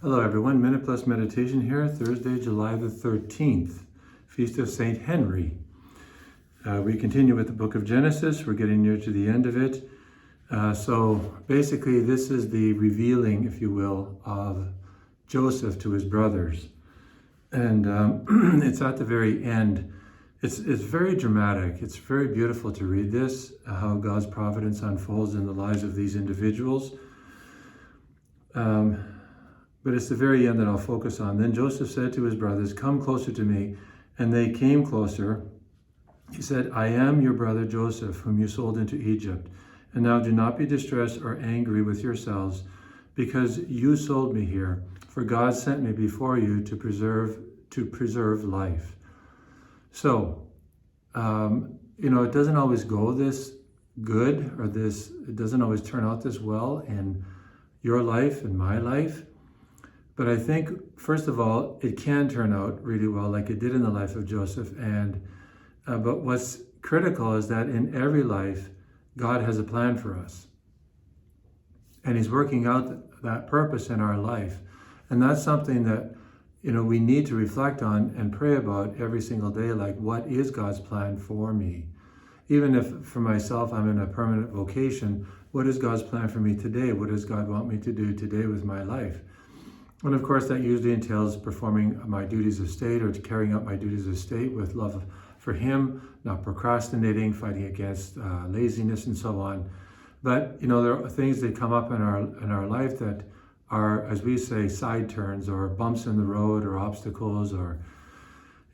Hello everyone, Minute Plus Meditation here, Thursday, July the 13th, Feast of St. Henry. We continue with the book of Genesis. We're getting near to the end of it. So basically this is the revealing, if you will, of Joseph to his brothers. And it's at the very end. It's very dramatic. It's very beautiful to read this, how God's providence unfolds in the lives of these individuals. But it's the very end that I'll focus on. Then Joseph said to his brothers, "Come closer to me." And they came closer. He said, "I am your brother Joseph, whom you sold into Egypt. And now do not be distressed or angry with yourselves, because you sold me here. For God sent me before you to preserve life." So, it doesn't always go this good, or it doesn't always turn out this well in your life and my life. But I think, first of all, it can turn out really well, like it did in the life of Joseph. But what's critical is that in every life, God has a plan for us. And He's working out that purpose in our life. And that's something that, we need to reflect on and pray about every single day. Like, what is God's plan for me? Even if for myself, I'm in a permanent vocation, what is God's plan for me today? What does God want me to do today with my life? And of course, that usually entails performing my duties of state, or carrying out my duties of state with love for Him, not procrastinating, fighting against laziness and so on. But, there are things that come up in our life that are, as we say, side turns or bumps in the road or obstacles or,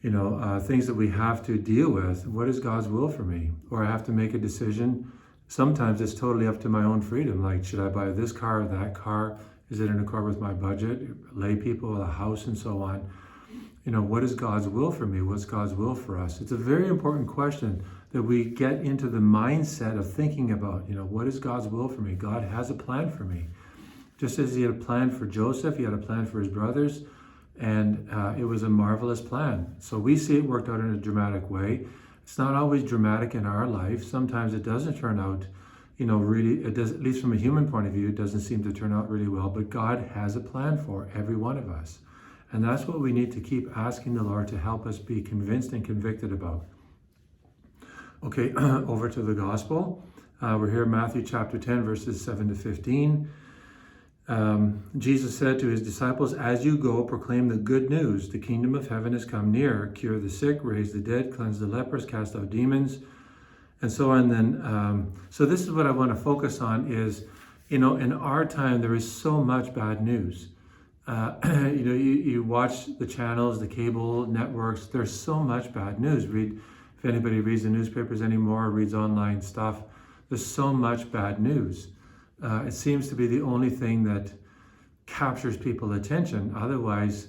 things that we have to deal with. What is God's will for me? Or I have to make a decision. Sometimes it's totally up to my own freedom. Like, should I buy this car or that car? Is it in accord with my budget? Lay people, a house, and so on. What is God's will for me? What's God's will for us? It's a very important question that we get into the mindset of thinking about, what is God's will for me? God has a plan for me. Just as He had a plan for Joseph, He had a plan for his brothers, and it was a marvelous plan. So we see it worked out in a dramatic way. It's not always dramatic in our life. Sometimes it doesn't turn out really, it does, at least from a human point of view, it doesn't seem to turn out really well, but God has a plan for every one of us. And that's what we need to keep asking the Lord to help us be convinced and convicted about. Okay, over to the gospel. We're here in Matthew chapter 10, verses 7 to 15. Jesus said to His disciples, "As you go, proclaim the good news. The kingdom of heaven has come near. Cure the sick, raise the dead, cleanse the lepers, cast out demons." And so on. Then, so this is what I want to focus on is, in our time, there is so much bad news. You watch the channels, the cable networks, there's so much bad news. If anybody reads the newspapers anymore, or reads online stuff, there's so much bad news. It seems to be the only thing that captures people's attention. Otherwise,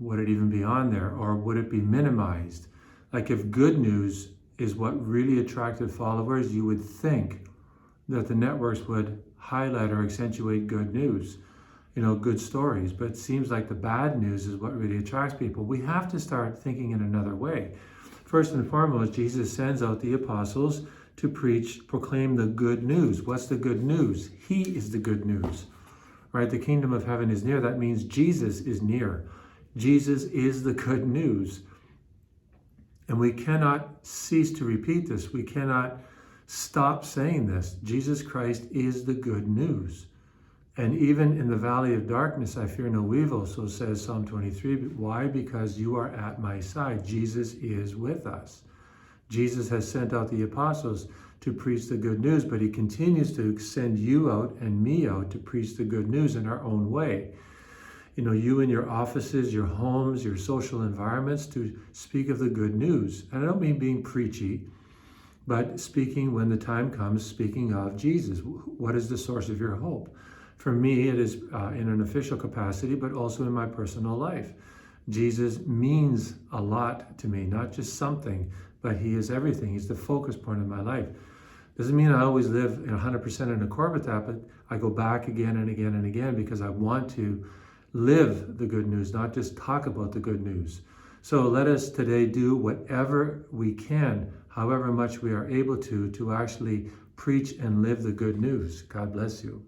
would it even be on there, or would it be minimized? Like, if good news is what really attracted followers, you would think that the networks would highlight or accentuate good news, good stories. But it seems like the bad news is what really attracts people. We have to start thinking in another way. First and foremost, Jesus sends out the apostles to proclaim the good news. What's the good news? He is the good news, right? The kingdom of heaven is near. That means Jesus is near. Jesus is the good news. And we cannot cease to repeat this. We cannot stop saying this. Jesus Christ is the good news. And even in the valley of darkness, I fear no evil, so says Psalm 23. Why? Because you are at my side. Jesus is with us. Jesus has sent out the apostles to preach the good news, but He continues to send you out and me out to preach the good news in our own way. You in your offices, your homes, your social environments, to speak of the good news. And I don't mean being preachy, but speaking when the time comes, speaking of Jesus. What is the source of your hope? For me, it is in an official capacity, but also in my personal life. Jesus means a lot to me, not just something, but He is everything. He's the focus point of my life. Doesn't mean I always live 100% in accord with that, but I go back again and again and again because I want to live the good news, not just talk about the good news. So let us today do whatever we can, however much we are able to actually preach and live the good news. God bless you.